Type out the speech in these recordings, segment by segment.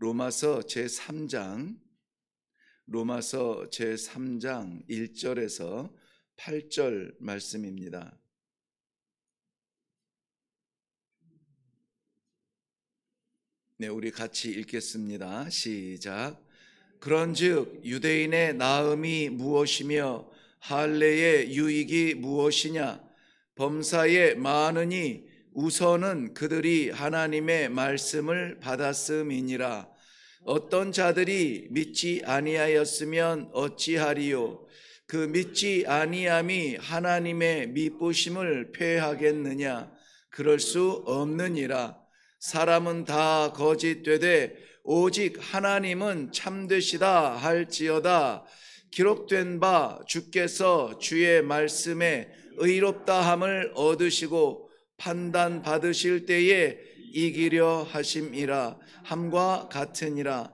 로마서 제3장 1절에서 8절 말씀입니다. 네, 우리 같이 읽겠습니다. 시작. 그런즉 유대인의 나음이 무엇이며 할례의 유익이 무엇이냐? 범사에 많으니 우선은 그들이 하나님의 말씀을 받았음이니라. 어떤 자들이 믿지 아니하였으면 어찌하리요? 그 믿지 아니함이 하나님의 미쁘심을 패하겠느냐? 그럴 수 없느니라. 사람은 다 거짓되되 오직 하나님은 참되시다 할지어다. 기록된 바 주께서 주의 말씀에 의롭다함을 얻으시고 판단 받으실 때에 이기려 하심이라 함과 같으니라.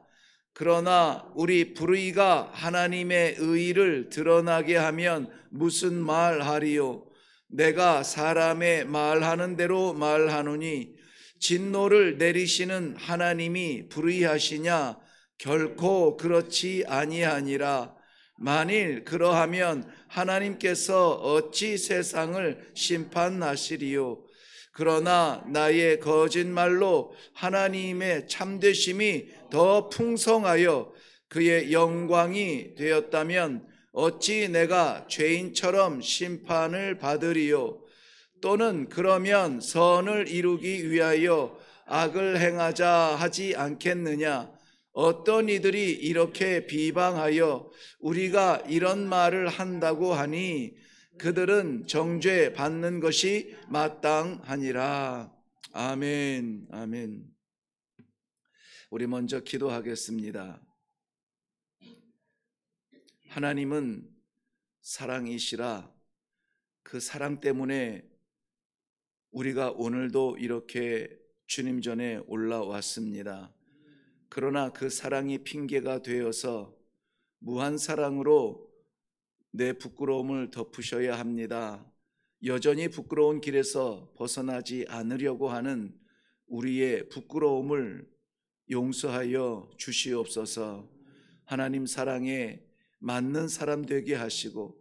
그러나 우리 불의가 하나님의 의를 드러나게 하면 무슨 말하리요? 내가 사람의 말하는 대로 말하노니 진노를 내리시는 하나님이 불의하시냐? 결코 그렇지 아니하니라. 만일 그러하면 하나님께서 어찌 세상을 심판하시리요? 그러나 나의 거짓말로 하나님의 참되심이 더 풍성하여 그의 영광이 되었다면 어찌 내가 죄인처럼 심판을 받으리요? 또는 그러면 선을 이루기 위하여 악을 행하자 하지 않겠느냐? 어떤 이들이 이렇게 비방하여 우리가 이런 말을 한다고 하니 그들은 정죄 받는 것이 마땅하니라. 아멘, 아멘. 우리 먼저 기도하겠습니다. 하나님은 사랑이시라. 그 사랑 때문에 우리가 오늘도 이렇게 주님 전에 올라왔습니다. 그러나 그 사랑이 핑계가 되어서 무한 사랑으로 내 부끄러움을 덮으셔야 합니다. 여전히 부끄러운 길에서 벗어나지 않으려고 하는 우리의 부끄러움을 용서하여 주시옵소서. 하나님 사랑에 맞는 사람 되게 하시고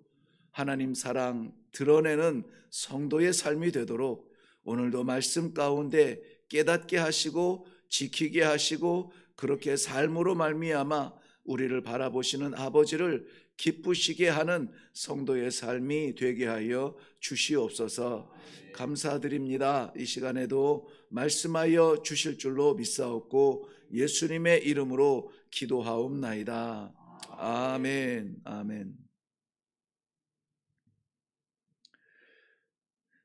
하나님 사랑 드러내는 성도의 삶이 되도록 오늘도 말씀 가운데 깨닫게 하시고 지키게 하시고 그렇게 삶으로 말미암아 우리를 바라보시는 아버지를 기쁘시게 하는 성도의 삶이 되게 하여 주시옵소서. 감사드립니다. 이 시간에도 말씀하여 주실 줄로 믿사옵고 예수님의 이름으로 기도하옵나이다. 아멘, 아멘.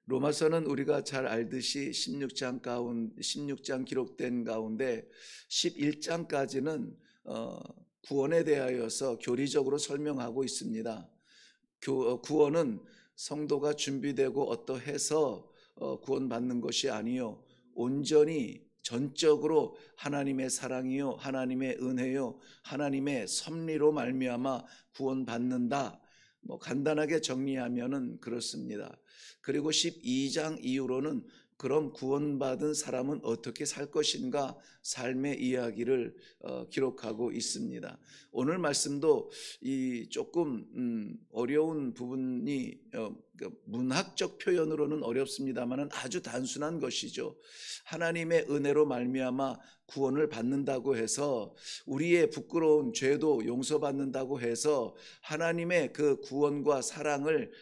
로마서는 우리가 잘 알듯이 16장 기록된 가운데 11장까지는 구원에 대하여서 교리적으로 설명하고 있습니다. 구원은 성도가 준비되고 어떠해서 구원받는 것이 아니요 온전히 전적으로 하나님의 사랑이요 하나님의 은혜요 하나님의 섭리로 말미암아 구원받는다. 간단하게 정리하면은 그렇습니다. 그리고 12장 이후로는 그럼 구원받은 사람은 어떻게 살 것인가 삶의 이야기를 기록하고 있습니다. 오늘 말씀도 이 조금 어려운 부분이 문학적 표현으로는 어렵습니다만 아주 단순한 것이죠. 하나님의 은혜로 말미암아 구원을 받는다고 해서 우리의 부끄러운 죄도 용서받는다고 해서 하나님의 그 구원과 사랑을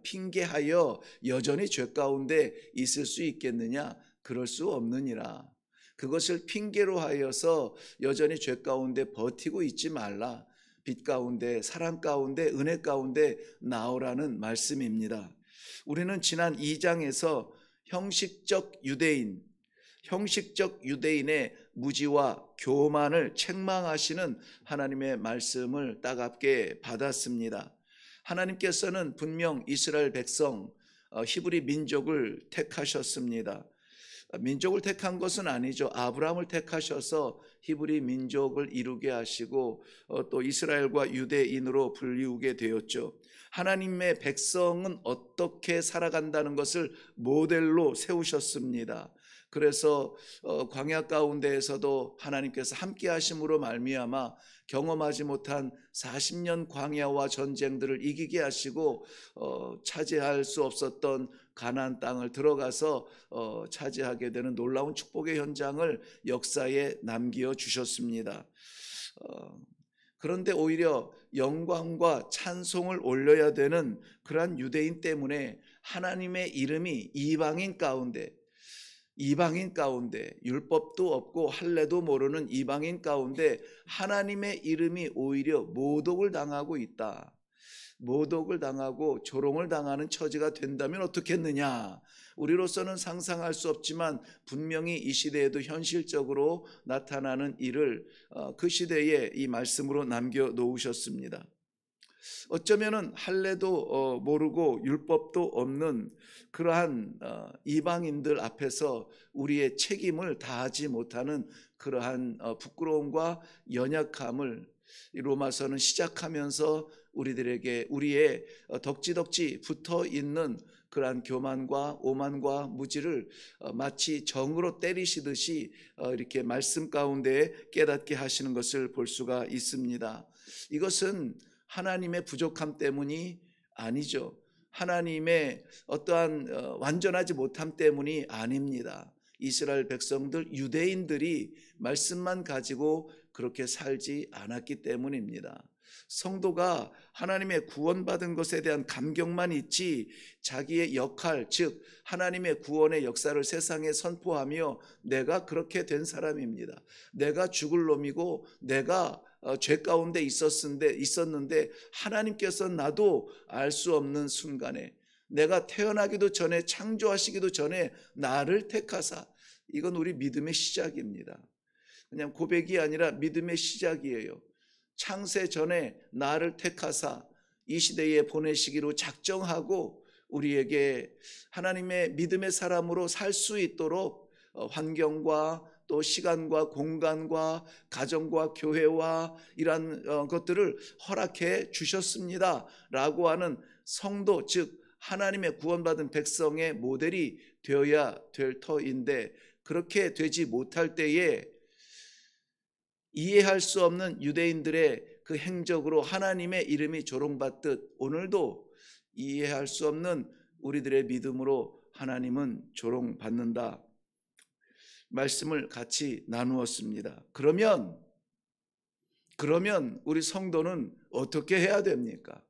핑계하여 여전히 죄 가운데 있을 수 있겠느냐? 그럴 수 없느니라. 그것을 핑계로 하여서 여전히 죄 가운데 버티고 있지 말라. 빛 가운데 사랑 가운데 은혜 가운데 나오라는 말씀입니다. 우리는 지난 2장에서 형식적 유대인의 무지와 교만을 책망하시는 하나님의 말씀을 따갑게 받았습니다. 하나님께서는 분명 이스라엘 백성 히브리 민족을 택하셨습니다. 민족을 택한 것은 아니죠. 아브라함을 택하셔서 히브리 민족을 이루게 하시고 또 이스라엘과 유대인으로 불리우게 되었죠. 하나님의 백성은 어떻게 살아간다는 것을 모델로 세우셨습니다. 그래서 광야 가운데에서도 하나님께서 함께 하심으로 말미암아 경험하지 못한 40년 광야와 전쟁들을 이기게 하시고 차지할 수 없었던 가나안 땅을 들어가서 차지하게 되는 놀라운 축복의 현장을 역사에 남겨 주셨습니다. 그런데 오히려 영광과 찬송을 올려야 되는 그러한 유대인 때문에 하나님의 이름이 이방인 가운데 율법도 없고 할례도 모르는 이방인 가운데 하나님의 이름이 오히려 모독을 당하고 있다. 모독을 당하고 조롱을 당하는 처지가 된다면 어떻겠느냐? 우리로서는 상상할 수 없지만 분명히 이 시대에도 현실적으로 나타나는 일을 그 시대에 이 말씀으로 남겨놓으셨습니다. 어쩌면은 할례도 모르고 율법도 없는 그러한 이방인들 앞에서 우리의 책임을 다하지 못하는 그러한 부끄러움과 연약함을 로마서는 시작하면서 우리들에게 우리의 덕지덕지 붙어 있는 그러한 교만과 오만과 무지를 마치 정으로 때리시듯이 이렇게 말씀 가운데 깨닫게 하시는 것을 볼 수가 있습니다. 이것은 하나님의 부족함 때문이 아니죠. 하나님의 어떠한 완전하지 못함 때문이 아닙니다. 이스라엘 백성들, 유대인들이 말씀만 가지고 그렇게 살지 않았기 때문입니다. 성도가 하나님의 구원받은 것에 대한 감격만 있지 자기의 역할, 즉 하나님의 구원의 역사를 세상에 선포하며 내가 그렇게 된 사람입니다. 내가 죽을 놈이고 내가 죄 가운데 있었는데 하나님께서 나도 알 수 없는 순간에 내가 태어나기도 전에 창조하시기도 전에 나를 택하사, 이건 우리 믿음의 시작입니다. 그냥 고백이 아니라 믿음의 시작이에요. 창세 전에 나를 택하사 이 시대에 보내시기로 작정하고 우리에게 하나님의 믿음의 사람으로 살 수 있도록 환경과 또 시간과 공간과 가정과 교회와 이러한 것들을 허락해 주셨습니다 라고 하는 성도, 즉 하나님의 구원받은 백성의 모델이 되어야 될 터인데, 그렇게 되지 못할 때에 이해할 수 없는 유대인들의 그 행적으로 하나님의 이름이 조롱받듯 오늘도 이해할 수 없는 우리들의 믿음으로 하나님은 조롱받는다. 말씀을 같이 나누었습니다. 그러면 우리 성도는 어떻게 해야 됩니까?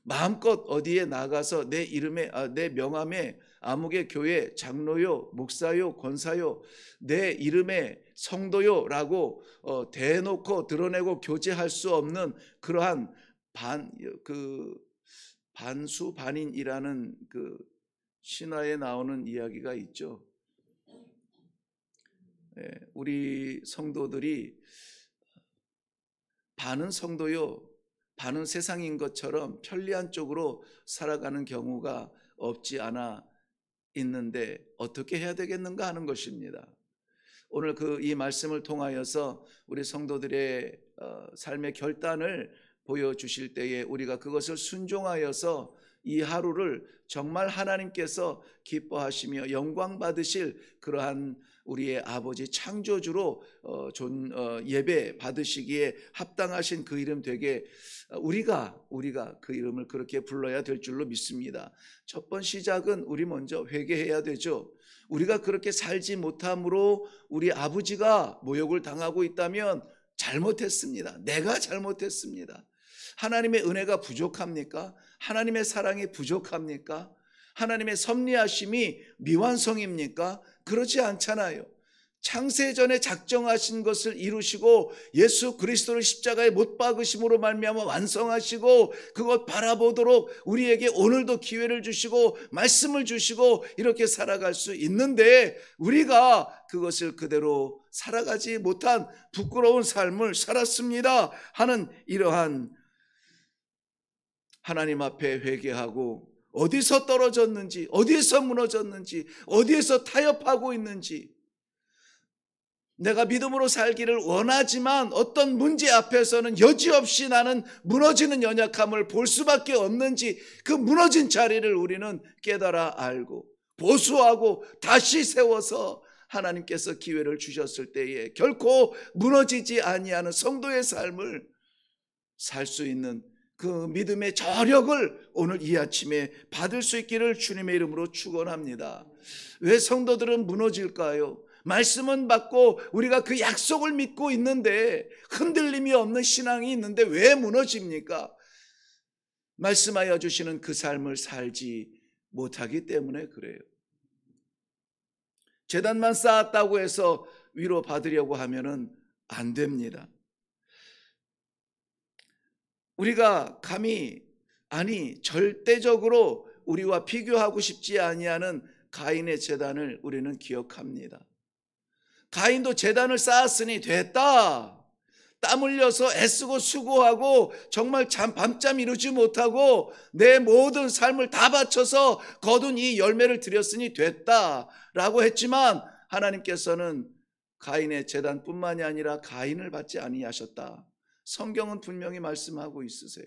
마음껏 어디에 나가서 내 이름에 내 명함에 아무개 교회 장로요, 목사요, 권사요, 내 이름에 성도요라고 대놓고 드러내고 교제할 수 없는 그러한 반수반인이라는 그 신화에 나오는 이야기가 있죠. 우리 성도들이 반은 성도요, 반은 세상인 것처럼 편리한 쪽으로 살아가는 경우가 없지 않아 있는데 어떻게 해야 되겠는가 하는 것입니다. 오늘 이 말씀을 통하여서 우리 성도들의 삶의 결단을 보여주실 때에 우리가 그것을 순종하여서 이 하루를 정말 하나님께서 기뻐하시며 영광 받으실 그러한 우리의 아버지 창조주로 예배 받으시기에 합당하신 그 이름 되게 우리가 그 이름을 그렇게 불러야 될 줄로 믿습니다. 첫 번 시작은 우리 먼저 회개해야 되죠. 우리가 그렇게 살지 못함으로 우리 아버지가 모욕을 당하고 있다면 잘못했습니다. 내가 잘못했습니다. 하나님의 은혜가 부족합니까? 하나님의 사랑이 부족합니까? 하나님의 섭리하심이 미완성입니까? 그렇지 않잖아요. 창세전에 작정하신 것을 이루시고 예수 그리스도를 십자가에 못 박으심으로 말미암아 완성하시고 그것 바라보도록 우리에게 오늘도 기회를 주시고 말씀을 주시고 이렇게 살아갈 수 있는데 우리가 그것을 그대로 살아가지 못한 부끄러운 삶을 살았습니다 하는 이러한 하나님 앞에 회개하고 어디서 떨어졌는지, 어디에서 무너졌는지, 어디에서 타협하고 있는지, 내가 믿음으로 살기를 원하지만 어떤 문제 앞에서는 여지없이 나는 무너지는 연약함을 볼 수밖에 없는지 그 무너진 자리를 우리는 깨달아 알고 보수하고 다시 세워서 하나님께서 기회를 주셨을 때에 결코 무너지지 아니하는 성도의 삶을 살 수 있는 그 믿음의 저력을 오늘 이 아침에 받을 수 있기를 주님의 이름으로 축원합니다. 왜 성도들은 무너질까요? 말씀은 받고 우리가 그 약속을 믿고 있는데 흔들림이 없는 신앙이 있는데 왜 무너집니까? 말씀하여 주시는 그 삶을 살지 못하기 때문에 그래요. 제단만 쌓았다고 해서 위로받으려고 하면은 안 됩니다. 우리가 감히 절대적으로 우리와 비교하고 싶지 아니하는 가인의 제단을 우리는 기억합니다. 가인도 제단을 쌓았으니 됐다. 땀 흘려서 애쓰고 수고하고 정말 밤잠 이루지 못하고 내 모든 삶을 다 바쳐서 거둔 이 열매를 드렸으니 됐다라고 했지만 하나님께서는 가인의 제단뿐만이 아니라 가인을 받지 아니하셨다. 성경은 분명히 말씀하고 있으세요.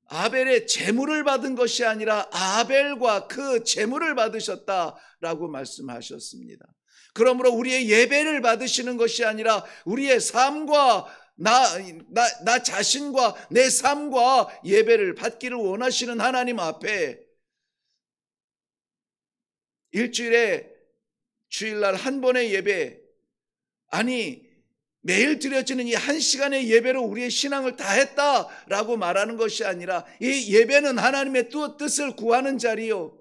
아벨의 제물을 받은 것이 아니라 아벨과 그 제물을 받으셨다라고 말씀하셨습니다. 그러므로 우리의 예배를 받으시는 것이 아니라 우리의 삶과 나 자신과 내 삶과 예배를 받기를 원하시는 하나님 앞에 일주일에 주일날 한 번의 예배, 매일 드려지는 이 한 시간의 예배로 우리의 신앙을 다했다라고 말하는 것이 아니라 이 예배는 하나님의 뜻을 구하는 자리요,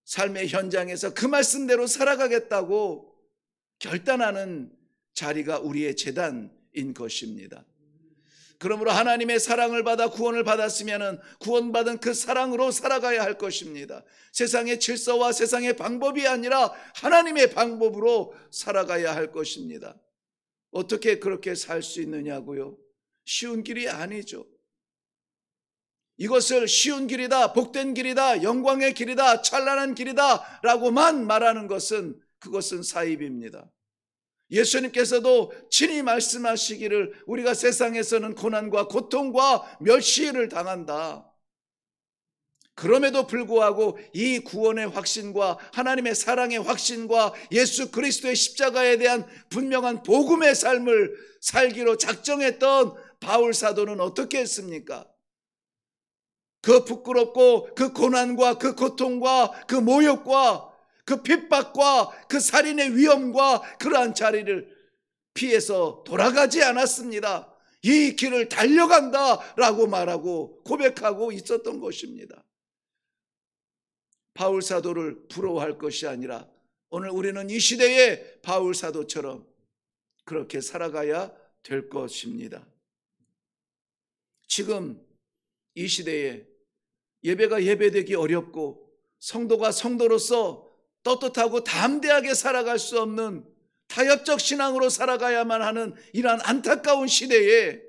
삶의 현장에서 그 말씀대로 살아가겠다고 결단하는 자리가 우리의 제단인 것입니다. 그러므로 하나님의 사랑을 받아 구원을 받았으면 구원받은 그 사랑으로 살아가야 할 것입니다. 세상의 질서와 세상의 방법이 아니라 하나님의 방법으로 살아가야 할 것입니다. 어떻게 그렇게 살 수 있느냐고요? 쉬운 길이 아니죠. 이것을 쉬운 길이다, 복된 길이다, 영광의 길이다, 찬란한 길이다 라고만 말하는 것은 그것은 사입입니다. 예수님께서도 친히 말씀하시기를 우리가 세상에서는 고난과 고통과 멸시를 당한다. 그럼에도 불구하고 이 구원의 확신과 하나님의 사랑의 확신과 예수 그리스도의 십자가에 대한 분명한 복음의 삶을 살기로 작정했던 바울 사도는 어떻게 했습니까? 그 부끄럽고 그 고난과 그 고통과 그 모욕과 그 핍박과 그 살인의 위험과 그러한 자리를 피해서 돌아가지 않았습니다. 이 길을 달려간다라고 말하고 고백하고 있었던 것입니다. 바울 사도를 부러워할 것이 아니라 오늘 우리는 이 시대의 바울 사도처럼 그렇게 살아가야 될 것입니다. 지금 이 시대에 예배가 예배되기 어렵고 성도가 성도로서 떳떳하고 담대하게 살아갈 수 없는 타협적 신앙으로 살아가야만 하는 이러한 안타까운 시대에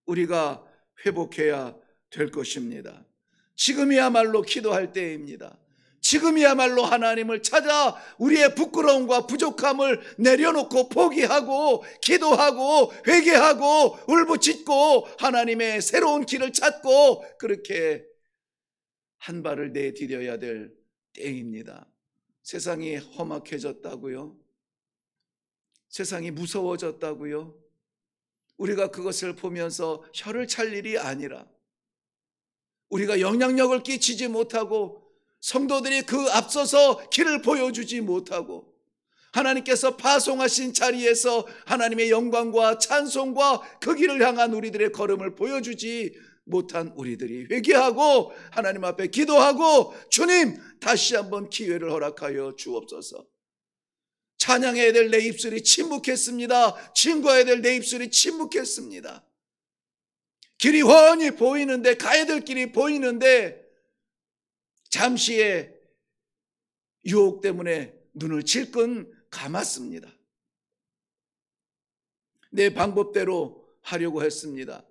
우리가 회복해야 될 것입니다. 지금이야말로 기도할 때입니다. 지금이야말로 하나님을 찾아 우리의 부끄러움과 부족함을 내려놓고 포기하고 기도하고 회개하고 울부짖고 하나님의 새로운 길을 찾고 그렇게 한 발을 내디뎌야 될 때입니다. 세상이 험악해졌다고요? 세상이 무서워졌다고요? 우리가 그것을 보면서 혀를 찰 일이 아니라 우리가 영향력을 끼치지 못하고 성도들이 그 앞서서 길을 보여주지 못하고 하나님께서 파송하신 자리에서 하나님의 영광과 찬송과 그 길을 향한 우리들의 걸음을 보여주지 못한 우리들이 회개하고 하나님 앞에 기도하고 주님 다시 한번 기회를 허락하여 주옵소서. 찬양해야 될 내 입술이 침묵했습니다. 증거해야 될 내 입술이 침묵했습니다. 길이 훤히 보이는데 가야 될 길이 보이는데 잠시의 유혹 때문에 눈을 질끈 감았습니다. 내 방법대로 하려고 했습니다.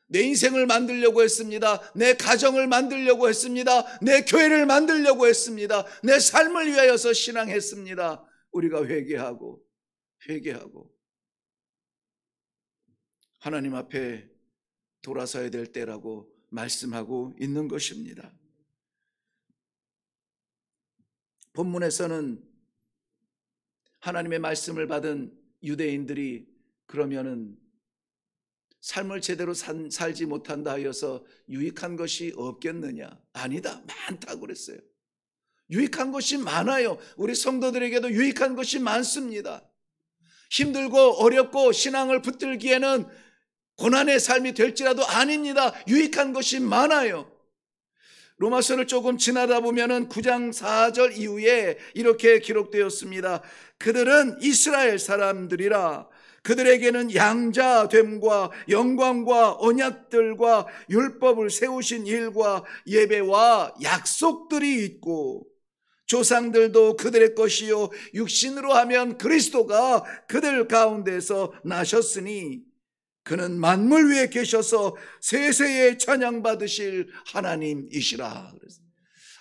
내 인생을 만들려고 했습니다. 내 가정을 만들려고 했습니다. 내 교회를 만들려고 했습니다. 내 삶을 위하여서 신앙했습니다. 우리가 회개하고 하나님 앞에 돌아서야 될 때라고 말씀하고 있는 것입니다. 본문에서는 하나님의 말씀을 받은 유대인들이 그러면은 삶을 제대로 살지 못한다 하여서 유익한 것이 없겠느냐? 아니다, 많다고 그랬어요. 유익한 것이 많아요. 우리 성도들에게도 유익한 것이 많습니다. 힘들고 어렵고 신앙을 붙들기에는 고난의 삶이 될지라도 아닙니다. 유익한 것이 많아요. 로마서를 조금 지나다 보면은 9장 4절 이후에 이렇게 기록되었습니다. 그들은 이스라엘 사람들이라. 그들에게는 양자됨과 영광과 언약들과 율법을 세우신 일과 예배와 약속들이 있고 조상들도 그들의 것이요 육신으로 하면 그리스도가 그들 가운데서 나셨으니 그는 만물 위에 계셔서 세세에 찬양받으실 하나님이시라.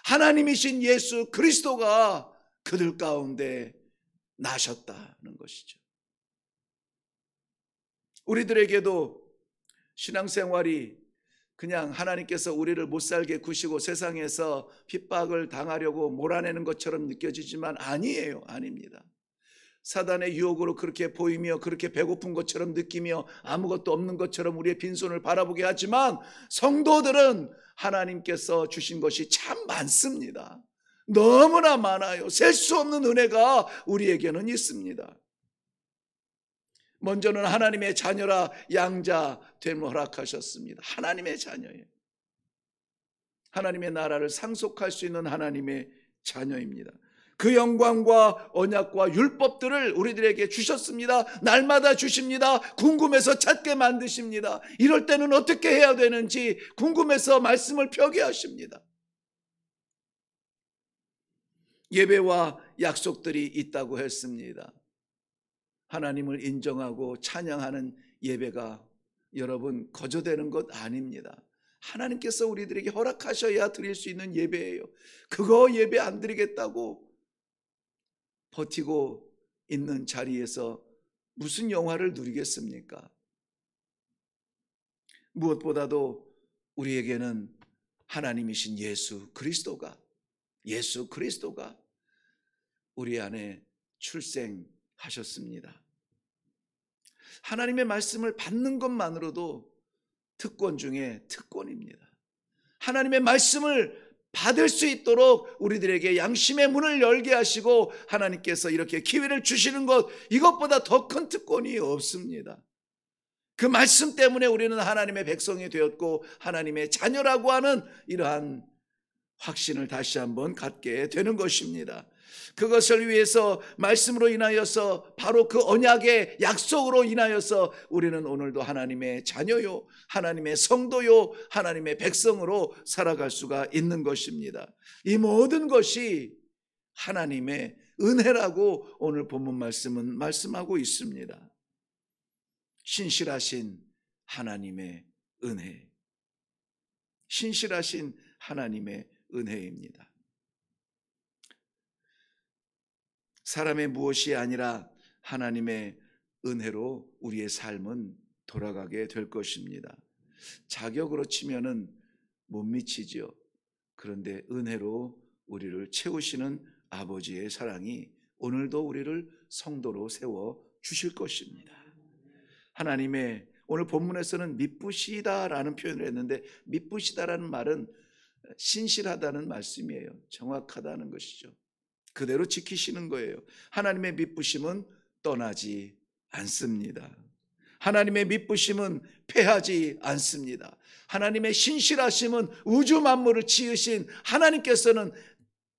하나님이신 예수 그리스도가 그들 가운데 나셨다는 것이죠. 우리들에게도 신앙생활이 그냥 하나님께서 우리를 못살게 구시고 세상에서 핍박을 당하려고 몰아내는 것처럼 느껴지지만 아니에요. 아닙니다. 사단의 유혹으로 그렇게 보이며 그렇게 배고픈 것처럼 느끼며 아무것도 없는 것처럼 우리의 빈손을 바라보게 하지만 성도들은 하나님께서 주신 것이 참 많습니다. 너무나 많아요. 셀 수 없는 은혜가 우리에게는 있습니다. 먼저는 하나님의 자녀라 양자됨을 허락하셨습니다. 하나님의 자녀예요. 하나님의 나라를 상속할 수 있는 하나님의 자녀입니다. 그 영광과 언약과 율법들을 우리들에게 주셨습니다. 날마다 주십니다. 궁금해서 찾게 만드십니다. 이럴 때는 어떻게 해야 되는지 궁금해서 말씀을 펴게 하십니다. 예배와 약속들이 있다고 했습니다. 하나님을 인정하고 찬양하는 예배가 여러분 거저되는 것 아닙니다. 하나님께서 우리들에게 허락하셔야 드릴 수 있는 예배예요. 그거 예배 안 드리겠다고 버티고 있는 자리에서 무슨 영화를 누리겠습니까? 무엇보다도 우리에게는 하나님이신 예수 그리스도가 우리 안에 출생하셨습니다. 하나님의 말씀을 받는 것만으로도 특권 중에 특권입니다. 하나님의 말씀을 받을 수 있도록 우리들에게 양심의 문을 열게 하시고 하나님께서 이렇게 기회를 주시는 것, 이것보다 더 큰 특권이 없습니다. 그 말씀 때문에 우리는 하나님의 백성이 되었고 하나님의 자녀라고 하는 이러한 확신을 다시 한번 갖게 되는 것입니다. 그것을 위해서 말씀으로 인하여서 바로 그 언약의 약속으로 인하여서 우리는 오늘도 하나님의 자녀요, 하나님의 성도요, 하나님의 백성으로 살아갈 수가 있는 것입니다. 이 모든 것이 하나님의 은혜라고 오늘 본문 말씀은 말씀하고 있습니다. 신실하신 하나님의 은혜, 신실하신 하나님의 은혜입니다. 사람의 무엇이 아니라 하나님의 은혜로 우리의 삶은 돌아가게 될 것입니다. 자격으로 치면은 못 미치죠. 그런데 은혜로 우리를 채우시는 아버지의 사랑이 오늘도 우리를 성도로 세워 주실 것입니다. 하나님의 오늘 본문에서는 미쁘시다라는 표현을 했는데 미쁘시다라는 말은 신실하다는 말씀이에요. 정확하다는 것이죠. 그대로 지키시는 거예요. 하나님의 미쁘심은 떠나지 않습니다. 하나님의 미쁘심은 패하지 않습니다. 하나님의 신실하심은 우주 만물을 지으신 하나님께서는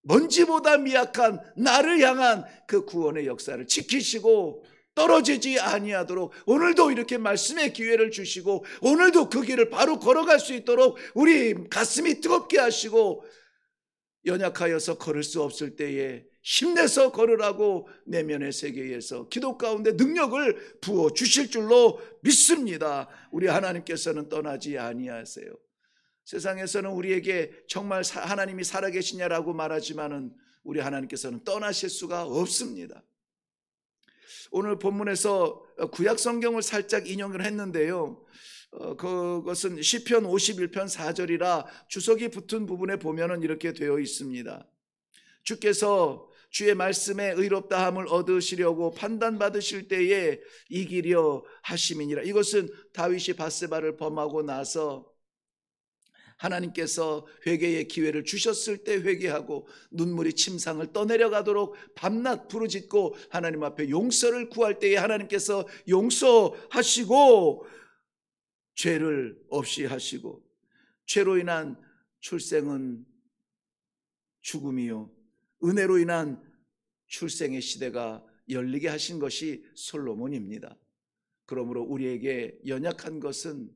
먼지보다 미약한 나를 향한 그 구원의 역사를 지키시고 떨어지지 아니하도록 오늘도 이렇게 말씀의 기회를 주시고 오늘도 그 길을 바로 걸어갈 수 있도록 우리 가슴이 뜨겁게 하시고 연약하여서 걸을 수 없을 때에 힘내서 걸으라고 내면의 세계에서 기도 가운데 능력을 부어 주실 줄로 믿습니다. 우리 하나님께서는 떠나지 아니하세요. 세상에서는 우리에게 정말 하나님이 살아계시냐라고 말하지만은 우리 하나님께서는 떠나실 수가 없습니다. 오늘 본문에서 구약 성경을 살짝 인용을 했는데요. 그것은 시편 51편 4절이라 주석이 붙은 부분에 보면은 이렇게 되어 있습니다. 주께서 주의 말씀에 의롭다함을 얻으시려고 판단받으실 때에 이기려 하심이니라. 이것은 다윗이 밧세바를 범하고 나서 하나님께서 회개의 기회를 주셨을 때 회개하고 눈물이 침상을 떠내려가도록 밤낮 부르짖고 하나님 앞에 용서를 구할 때에 하나님께서 용서하시고 죄를 없이 하시고 죄로 인한 출생은 죽음이요 은혜로 인한 출생의 시대가 열리게 하신 것이 솔로몬입니다. 그러므로 우리에게 연약한 것은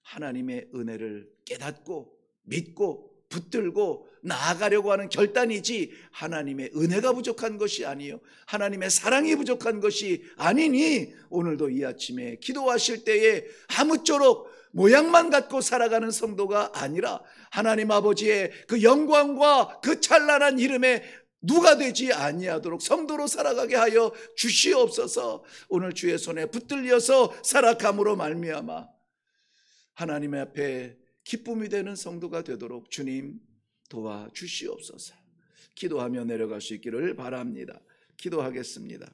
하나님의 은혜를 깨닫고 믿고 붙들고 나아가려고 하는 결단이지 하나님의 은혜가 부족한 것이 아니요 하나님의 사랑이 부족한 것이 아니니 오늘도 이 아침에 기도하실 때에 아무쪼록 모양만 갖고 살아가는 성도가 아니라 하나님 아버지의 그 영광과 그 찬란한 이름에 누가 되지 아니하도록 성도로 살아가게 하여 주시옵소서. 오늘 주의 손에 붙들려서 살아감으로 말미암아 하나님 앞에 기쁨이 되는 성도가 되도록 주님 도와주시옵소서. 기도하며 내려갈 수 있기를 바랍니다. 기도하겠습니다.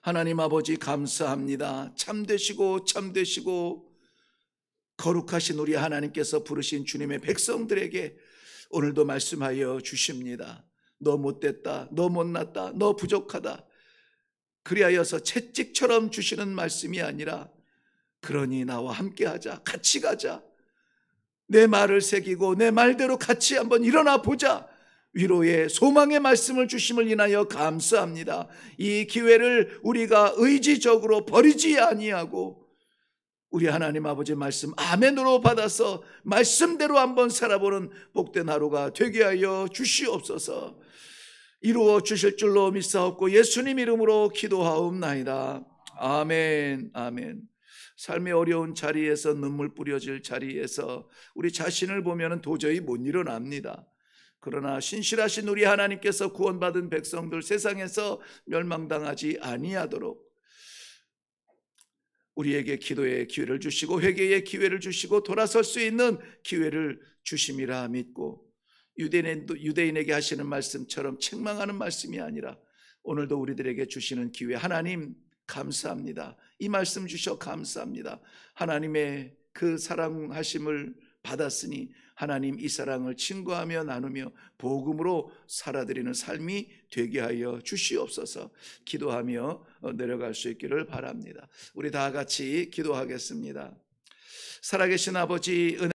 하나님 아버지 감사합니다. 참되시고 참되시고 거룩하신 우리 하나님께서 부르신 주님의 백성들에게 오늘도 말씀하여 주십니다. 너 못됐다, 너 못났다, 너 부족하다. 그리하여서 채찍처럼 주시는 말씀이 아니라 그러니 나와 함께 하자, 같이 가자, 내 말을 새기고 내 말대로 같이 한번 일어나 보자, 위로의 소망의 말씀을 주심을 인하여 감사합니다. 이 기회를 우리가 의지적으로 버리지 아니하고 우리 하나님 아버지 말씀 아멘으로 받아서 말씀대로 한번 살아보는 복된 하루가 되게 하여 주시옵소서. 이루어 주실 줄로 믿사옵고 예수님 이름으로 기도하옵나이다. 아멘. 아멘. 삶의 어려운 자리에서 눈물 뿌려질 자리에서 우리 자신을 보면 도저히 못 일어납니다. 그러나 신실하신 우리 하나님께서 구원받은 백성들 세상에서 멸망당하지 아니하도록 우리에게 기도의 기회를 주시고 회개의 기회를 주시고 돌아설 수 있는 기회를 주심이라 믿고 유대인에게 하시는 말씀처럼 책망하는 말씀이 아니라 오늘도 우리들에게 주시는 기회 하나님 감사합니다. 이 말씀 주셔 감사합니다. 하나님의 그 사랑하심을 받았으니 하나님 이 사랑을 증거하며 나누며 복음으로 살아드리는 삶이 되게 하여 주시옵소서. 기도하며 내려갈 수 있기를 바랍니다. 우리 다 같이 기도하겠습니다. 살아계신 아버지 은혜